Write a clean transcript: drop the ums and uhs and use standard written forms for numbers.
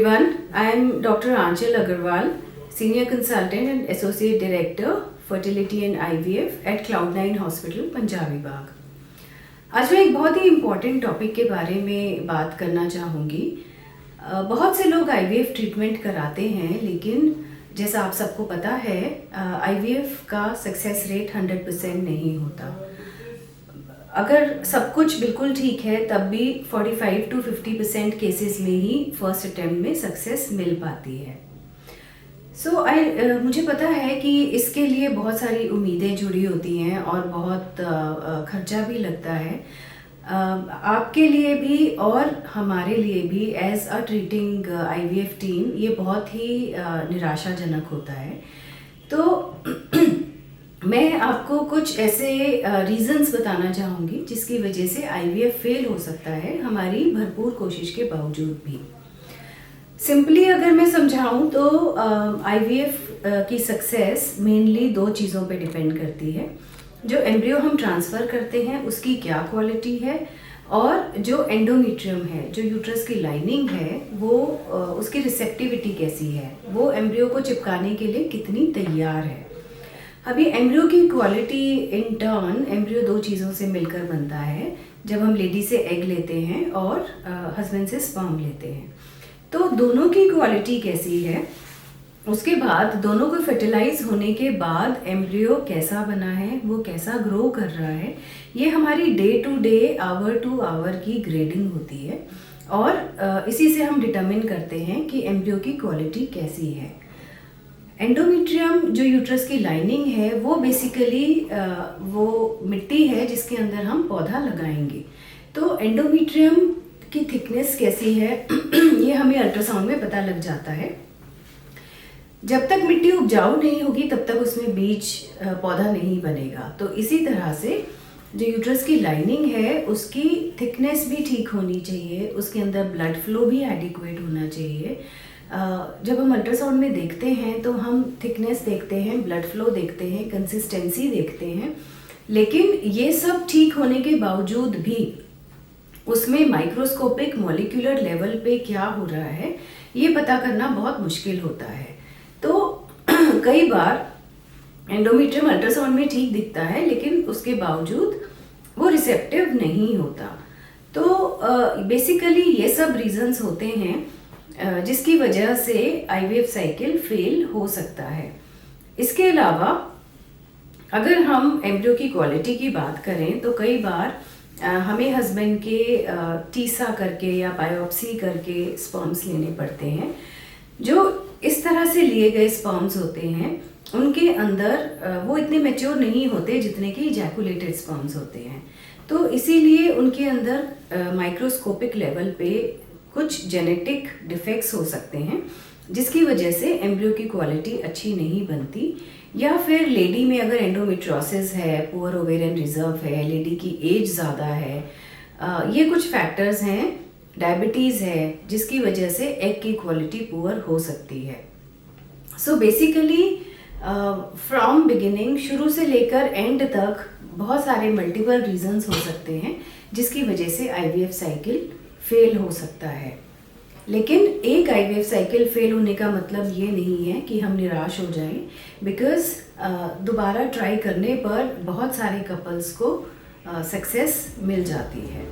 everyone. I am Dr. Aanchal Agarwal, Senior Consultant and Associate Director, Fertility and IVF at Cloud9 Hospital, Punjabi बाग। आज मैं एक बहुत ही important topic के बारे में बात करना चाहूँगी। बहुत से लोग IVF ट्रीटमेंट कराते हैं, लेकिन जैसा आप सबको पता है IVF का सक्सेस रेट 100% नहीं होता। अगर सब कुछ बिल्कुल ठीक है तब भी 45 to 50% केसेस में ही फर्स्ट अटेम्प्ट में सक्सेस मिल पाती है। मुझे पता है कि इसके लिए बहुत सारी उम्मीदें जुड़ी होती हैं और बहुत खर्चा भी लगता है। आपके लिए भी और हमारे लिए भी as a treating IVF team ये बहुत ही निराशाजनक होता है। तो मैं आपको कुछ ऐसे रीज़न्स बताना चाहूँगी जिसकी वजह से IVF फेल हो सकता है हमारी भरपूर कोशिश के बावजूद भी। सिंपली अगर मैं समझाऊँ तो IVF की सक्सेस मेनली दो चीज़ों पे डिपेंड करती है। जो एम्ब्रियो हम ट्रांसफ़र करते हैं उसकी क्या क्वालिटी है, और जो एंडोमेट्रियम है, जो यूट्रस की लाइनिंग है, वो उसकी रिसेप्टिविटी कैसी है, वो एम्ब्रियो को चिपकाने के लिए कितनी तैयार है। अभी एम्ब्रियो की क्वालिटी इन टर्न, एम्ब्रियो दो चीज़ों से मिलकर बनता है। जब हम लेडी से एग लेते हैं और हस्बैंड से स्पर्म लेते हैं, तो दोनों की क्वालिटी कैसी है, उसके बाद दोनों को फर्टिलाइज होने के बाद एम्ब्रियो कैसा बना है, वो कैसा ग्रो कर रहा है, ये हमारी day to day, hour to hour की ग्रेडिंग होती है। और इसी से हम डिटरमिन करते हैं कि एम्ब्रियो की क्वालिटी कैसी है। एंडोमेट्रियम जो यूट्रस की लाइनिंग है, वो बेसिकली वो मिट्टी है जिसके अंदर हम पौधा लगाएंगे। तो एंडोमेट्रियम की थिकनेस कैसी है ये हमें अल्ट्रासाउंड में पता लग जाता है। जब तक मिट्टी उपजाऊ नहीं होगी तब तक उसमें बीज पौधा नहीं बनेगा। तो इसी तरह से जो यूट्रस की लाइनिंग है उसकी थिकनेस भी ठीक होनी चाहिए, उसके अंदर ब्लड फ्लो भी एडिक्वेट होना चाहिए। जब हम अल्ट्रासाउंड में देखते हैं तो हम थिकनेस देखते हैं, ब्लड फ्लो देखते हैं, कंसिस्टेंसी देखते हैं, लेकिन ये सब ठीक होने के बावजूद भी उसमें माइक्रोस्कोपिक मॉलिक्यूलर लेवल पे क्या हो रहा है ये पता करना बहुत मुश्किल होता है। तो कई बार एंडोमेट्रियम अल्ट्रासाउंड में ठीक दिखता है, लेकिन उसके बावजूद वो रिसेप्टिव नहीं होता। तो बेसिकली ये सब रीजंस होते हैं जिसकी वजह से IVF साइकिल फेल हो सकता है। इसके अलावा अगर हम एम्ब्रियो की क्वालिटी की बात करें तो कई बार हमें हस्बैंड के टीसा करके या बायोप्सी करके स्पर्म्स लेने पड़ते हैं। जो इस तरह से लिए गए स्पर्म्स होते हैं उनके अंदर वो इतने मैच्योर नहीं होते जितने कि इजैकुलेटेड स्पर्म्स होते हैं। तो इसीलिए उनके अंदर माइक्रोस्कोपिक लेवल पे कुछ जेनेटिक डिफेक्ट्स हो सकते हैं जिसकी वजह से एम्ब्रियो की क्वालिटी अच्छी नहीं बनती। या फिर लेडी में अगर एंडोमेट्रियोसिस है, पुअर ओवेरियन रिजर्व है, लेडी की एज ज़्यादा है, ये कुछ फैक्टर्स हैं, डायबिटीज़ है, जिसकी वजह से एग की क्वालिटी पुअर हो सकती है। सो बेसिकली फ्रॉम बिगिनिंग, शुरू से लेकर एंड तक बहुत सारे मल्टीपल रीजंस हो सकते हैं जिसकी वजह से IVF साइकिल फेल हो सकता है। लेकिन एक IVF साइकिल फेल होने का मतलब ये नहीं है कि हम निराश हो जाएं, बिकॉज़ दोबारा ट्राई करने पर बहुत सारे कपल्स को सक्सेस मिल जाती है।